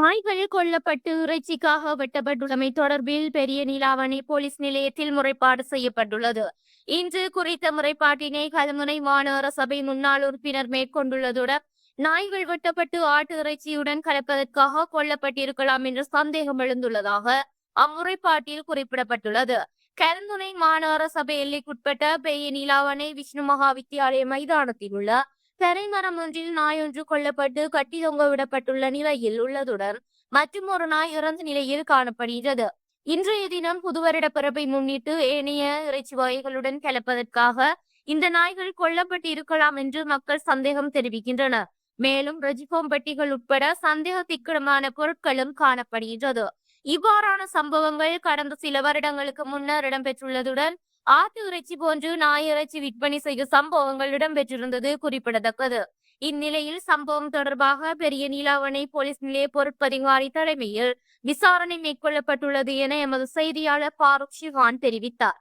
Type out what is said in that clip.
நாய்கள் கொல்லப்பட்டு இறைச்சிக்காக வெட்டப்பட்டுள்ளமை தொடர்பில் பெரிய நீலாவணை போலீஸ் நிலையத்தில் முறைப்பாடு செய்யப்பட்டுள்ளது. இன்று குறித்த முறைப்பாட்டினை கல்முனை மாநகர சபை முன்னாள் உறுப்பினர் மேற்கொண்டுள்ளதுடன் நாய்கள் வெட்டப்பட்டு ஆட்டு இறைச்சியுடன் கலப்பதற்காக கொல்லப்பட்டிருக்கலாம் என்ற சந்தேகம் எழுந்துள்ளதாக அம்முறைப்பாட்டில் குறிப்பிடப்பட்டுள்ளது. கல்முனை மாநகர சபை எல்லைக்குட்பட்ட பெரிய நீலாவணை விஷ்ணு மகா வித்தியாலய மைதானத்தில் உள்ள பெரைமரம் ஒன்றில் நாய் ஒன்று கொல்லப்பட்டு கட்டி தொங்கவிடப்பட்டுள்ள நிலையில் உள்ளதுடன் மற்றும் ஒரு நாய் இறந்த நிலையில் காணப்படுகிறது. இன்றைய தினம் புதுவருட பிறப்பை முன்னிட்டு ஏனைய இறைச்சி வகைகளுடன் கலப்பதற்காக இந்த நாய்கள் கொல்லப்பட்டு இருக்கலாம் என்று மக்கள் சந்தேகம் தெரிவிக்கின்றனர். மேலும் ரெஜிபோம் பெட்டிகள் உட்பட சந்தேகத்திற்கிடமான பொருட்களும் காணப்படுகின்றது. இவ்வாறான சம்பவங்கள் கடந்த சில வருடங்களுக்கு முன்னர் இடம்பெற்றுள்ளதுடன் ஆட்டு இறைச்சி போன்று நாய் இறைச்சி விற்பனை செய்யும் சம்பவங்கள் இடம்பெற்றிருந்தது குறிப்பிடத்தக்கது. இந்நிலையில் சம்பவம் தொடர்பாக பெரிய நீலாவணை போலீஸ் நிலைய பொறுப்பதிகாரி தலைமையில் விசாரணை மேற்கொள்ளப்பட்டுள்ளது என எமது செய்தியாளர் ஃபாரூக் ஷிஹான் தெரிவித்தார்.